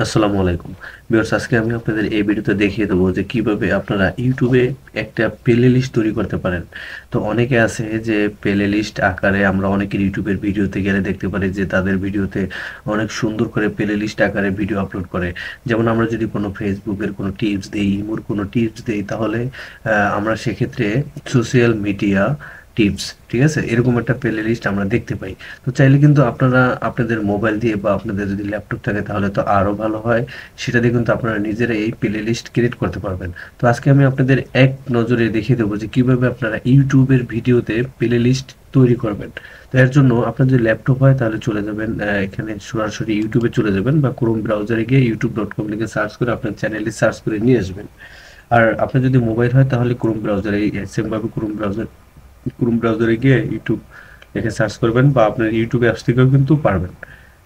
আসসালামু আলাইকুম ভিউয়ার্স, আজকে আমি আপনাদের এই ভিডিওতে দেখিয়ে দেবো যে কিভাবে আপনারা ইউটিউবে একটা প্লে লিস্ট তৈরি করতে পারেন। তো অনেকে আছে যে প্লে লিস্ট আকারে আমরা অনেকের ইউটিউবের ভিডিওতে গেলে দেখতে পারি যে তাদের ভিডিওতে অনেক সুন্দর করে প্লে লিস্ট আকারে ভিডিও আপলোড করে। যেমন আমরা যদি কোনো ফেসবুকের কোনো টিপস দিই, ইমোর কোনো টিপস দিই, তাহলে আমরা সেক্ষেত্রে সোশ্যাল মিডিয়া টিপস, ঠিক আছে, এরকম একটা প্লে লিস্ট আমরা দেখতে পাই। তো চাইলে কিন্তু আপনারা আপনাদের মোবাইল দিয়ে বা আপনাদের যদি ল্যাপটপ থাকে তাহলে তো আরও ভালো হয়, সেটা দিয়ে কিন্তু আপনারা নিজেরা এই প্লে লিস্ট ক্রিয়েট করতে পারবেন। তো আজকে আমি আপনাদের এক নজরে দেখিয়ে দেবো যে কিভাবে আপনারা ইউটিউবের ভিডিওতে প্লে লিস্ট তৈরি করবেন। তো এর জন্য আপনার যদি ল্যাপটপ হয় তাহলে চলে যাবেন এখানে সরাসরি ইউটিউবে চলে যাবেন বা ক্রোম ব্রাউজারে গিয়ে youtube.com লিখে সার্চ করে আপনার চ্যানেলটি সার্চ করে নিয়ে আসবেন। আর আপনার যদি মোবাইল হয় তাহলে ক্রোম ব্রাউজারে সেমভাবে ক্রোম ব্রাউজারে গিয়ে ইউটিউব লিখে সার্চ করবেন বা আপনার ইউটিউব অ্যাপস থেকেও কিন্তু পারবেন।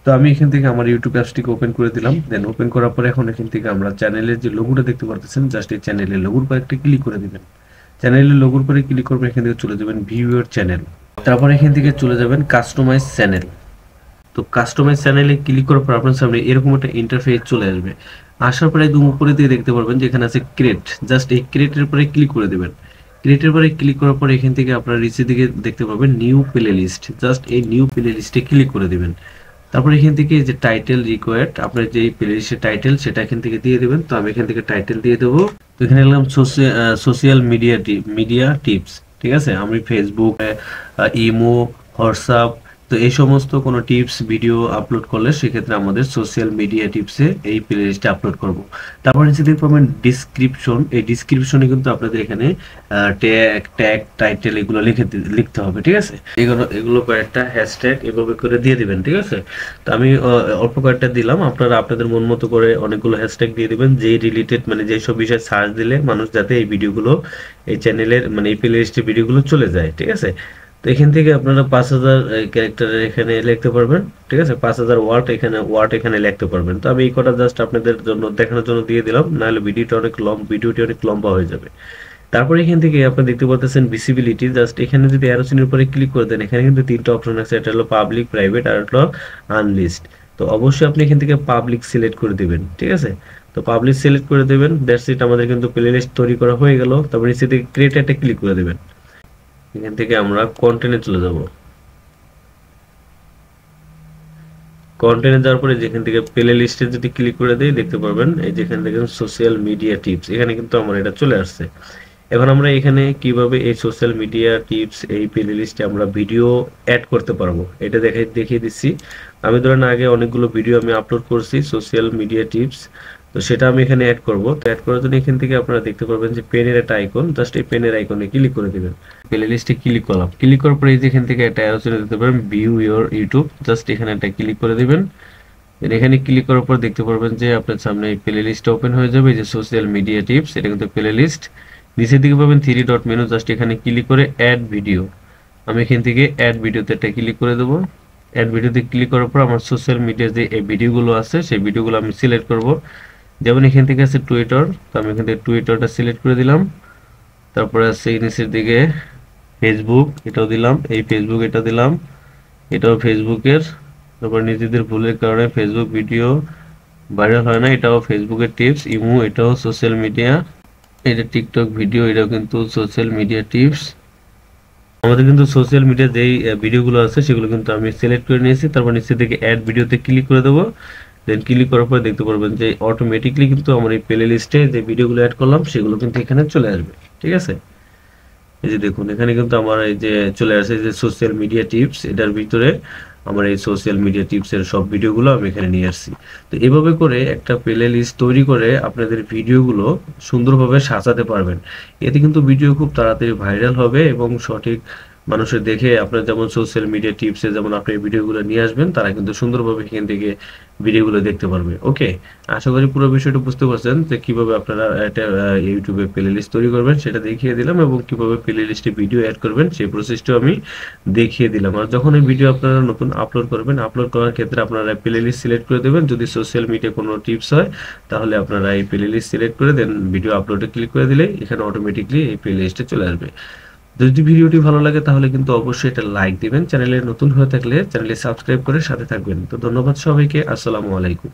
তো আমি এখান থেকে আমার ইউটিউব অ্যাপসটিকে ওপেন করে দিলাম। দেন ওপেন করার পরে এখন এখান থেকে আমরা চ্যানেলের যে লোগোটা দেখতে পারতেছেন, জাস্ট এই চ্যানেলের লোগোর উপর একটা ক্লিক করে দিবেন। চ্যানেলের লোগোর উপরে ক্লিক করবেন, এখান থেকে চলে যাবেন ভিউ ইওর চ্যানেল। তারপর এখান থেকে চলে যাবেন কাস্টমাইজ চ্যানেল। তো কাস্টমাইজ চ্যানেলে ক্লিক করার পর আপনার সামনে এরকম একটা ইন্টারফেস চলে আসবে। আসার পরে একদম উপরে দিয়ে দেখতে পারবেন যে এখানে আছে ক্রিয়েট। জাস্ট এই ক্রিয়েটের পরে ক্লিক করে দেবেন। ক্রিয়েটের পরে ক্লিক করার পর এখান থেকে আপনার নিচের দিকে দেখতে পাবেন নিউ প্লে লিস্ট। জাস্ট এই নিউ প্লে লিস্টে ক্লিক করে দেবেন। তারপর এখান থেকে যে টাইটেল রিকোয়ার্ড, আপনার যে প্লে লিস্টের টাইটেল সেটা এখান থেকে দিয়ে দেবেন। তো আমি এখান থেকে টাইটেল দিয়ে দেবো। তো এখানে লিখলাম সোশ্যাল মিডিয়া টিপস, ঠিক আছে। আমি ফেসবুক, ইমো, হোয়াটসঅ্যাপ, তো এই সমস্ত কোনো টিপস ভিডিও আপলোড করলে সেক্ষেত্রে আমাদের সোশ্যাল মিডিয়া টিপসে এই প্লে লিস্টে আপলোড করব। তারপর নিচে দেখতে পাবেন ডিসক্রিপশন। এই ডিসক্রিপশনে কিন্তু আপনাদের এখানে ট্যাগ টাইটেল এগুলো লিখতে হবে, ঠিক আছে। এগুলো কয়েকটা হ্যাশট্যাগ এভাবে করে দিয়ে দিবেন, ঠিক আছে। তো আমি অল্প কয়েকটা দিলাম, আপনারা আপনাদের মন মতো করে অনেকগুলো হ্যাশট্যাগ দিয়ে দিবেন, যে রিলেটেড মানে যেসব বিষয়ে সার্চ দিলে মানুষ যাতে এই ভিডিওগুলো এই চ্যানেলের মানে এই প্লে লিস্টের ভিডিওগুলো চলে যায়, ঠিক আছে। তো এখান থেকে আপনারা 5000 ক্যারেক্টারের এখানে লিখতে পারবেন, ঠিক আছে। 5000 ওয়ার্ড এখানে লিখতে পারবেন। তো আমি এই কটা জাস্ট আপনাদের জন্য দেখানোর জন্য দিয়ে দিলাম, নাহলে ভিডিওটি অনেক লম্বা হয়ে যাবে। তারপরে এখান থেকে আপনি দেখতে পাচ্ছেন ভিসিবিলিটি। জাস্ট এখানে যদি অ্যারো চিহ্নের উপরে ক্লিক করে দেন, এখানে কিন্তু তিনটা অপশন আছে, এটা হলো পাবলিক, প্রাইভেট আর হলো আনলিস্ট। তো অবশ্যই আপনি এখান থেকে পাবলিক সিলেক্ট করে দিবেন, ঠিক আছে। তো পাবলিক সিলেক্ট করে দেবেন, দ্যাটস ইট, আমাদের কিন্তু প্লে লিস্ট তৈরি করা হয়ে গেল। তারপর নিচে থেকে ক্রিয়েট একটা ক্লিক করে দেবেন। এখান থেকে আমরা কন্টেন্টে চলে যাব। কন্টেন্টে যাওয়ার পরে যেখান থেকে প্লে লিস্টে যদি ক্লিক করে দেই দেখতে পারবেন এই যেখান থেকে সোশ্যাল মিডিয়া টিপস, এখানে কিন্তু আমার এটা চলে আসছে। এখন আমরা এখানে কিভাবে এই সোশ্যাল মিডিয়া টিপস এই প্লে লিস্টে আমরা ভিডিও অ্যাড করতে পারবো এটা দেখিয়ে দিচ্ছি। আমি ধরেন আগে অনেকগুলো ভিডিও আমি আপলোড করছি সোশ্যাল মিডিয়া টিপস, তো সেটা আমি এখানে অ্যাড করব। তো অ্যাড করার জন্য এখান থেকে আপনারা দেখতে পারবেন যে পেনের একটা আইকন, জাস্ট এই পেনের আইকনে ক্লিক করে দিবেন। প্লে লিস্টে ক্লিক করলাম, ক্লিক করার পরে এই যে এখান থেকে একটা অ্যারো চলে দিতে পারেন ভিউ ইওর ইউটিউব, জাস্ট এখানে একটা ক্লিক করে দিবেন। এখানে ক্লিক করার পর দেখতে পারবেন যে আপনার সামনে এই প্লে লিস্টটা ওপেন হয়ে যাবে, যে সোশ্যাল মিডিয়া টিপস, এটা কিন্তু প্লে লিস্ট। নিচের দিকে পাবেন 3 ডট মেনু, জাস্ট এখানে ক্লিক করে অ্যাড ভিডিও। আমি এখান থেকে অ্যাড ভিডিওতে একটা ক্লিক করে দেবো। অ্যাড ভিডিওতে ক্লিক করার পর আমার সোশ্যাল মিডিয়া যে এই ভিডিওগুলো আছে সেই ভিডিওগুলো আমি সিলেক্ট করব। যেমন এখান থেকে আছে টুইটার, তো আমি এখান থেকে টুইটারটা সিলেক্ট করে দিলাম। তারপরে আছে নিচের দিকে ফেসবুক, এটাও দিলাম, এই ফেসবুক এটা দিলাম, এটাও ফেসবুকের। তারপর নিজেদের ভুলের কারণে ফেসবুক ভিডিও ভাইরাল হয় না, এটাও ফেসবুকের টিপস। ইমো, এটাও সোশ্যাল মিডিয়া। এটা টিকটক ভিডিও, এটাও কিন্তু সোশ্যাল মিডিয়া টিপস। আমাদের কিন্তু সোশ্যাল মিডিয়া যেই ভিডিওগুলো আছে সেগুলো কিন্তু আমি সিলেক্ট করে নিয়েছি। তারপর নিচে থেকে অ্যাড ভিডিওতে ক্লিক করে দেবো। দেন ক্লিক করার পর দেখতে পারবেন যে অটোমেটিকলি কিন্তু আমার এই প্লে লিস্টে যে ভিডিওগুলো অ্যাড করলাম সেগুলো কিন্তু এখানে চলে আসবে, ঠিক আছে। এই যে দেখুন এখানে কিন্তু আমার এই যে চলে আসে যে সোশ্যাল মিডিয়া টিপস, এটার ভিতরে আমার এই সোশ্যাল মিডিয়া টিপসের সব ভিডিওগুলো আমি এখানে নিয়ে আসছি। তো এভাবে করে একটা প্লে লিস্ট তৈরি করে আপনাদের ভিডিওগুলো সুন্দরভাবে সাজাতে পারবেন। এতে কিন্তু ভিডিও খুব তাড়াতাড়ি ভাইরাল হবে এবং সঠিক মানুষের দেখে আপনার যেমন সোশ্যাল মিডিয়া টিপসে যেমন আপনি ভিডিওগুলো নিয়ে আসবেন, তারা কিন্তু সুন্দরভাবে এখান থেকে ভিডিওগুলো দেখতে পারবে। ওকে, আশা করি পুরো বিষয়টা বুঝতে পারছেন যে কিভাবে আপনারা একটা ইউটিউবে প্লে লিস্ট তৈরি করবেন সেটা দেখিয়ে দিলাম, এবং কিভাবে প্লে লিস্টে ভিডিও অ্যাড করবেন সেই প্রসেসটাও আমি দেখিয়ে দিলাম। আর যখন এই ভিডিও আপনারা নতুন আপলোড করবেন, আপলোড করার ক্ষেত্রে আপনারা প্লে লিস্ট সিলেক্ট করে দেবেন। যদি সোশ্যাল মিডিয়া কোনো টিপস হয় তাহলে আপনারা এই প্লে লিস্ট সিলেক্ট করে দেন ভিডিও আপলোডে ক্লিক করে দিলে এখানে অটোমেটিকলি এই প্লে লিস্টে চলে আসবে। যদি ভিডিওটি ভালো লাগে তাহলে কিন্তু অবশ্যই এটা লাইক দিবেন। চ্যানেলে নতুন হয়ে থাকলে চ্যানেলটি সাবস্ক্রাইব করে সাথে থাকবেন। তো ধন্যবাদ সবাইকে। আসসালামু আলাইকুম।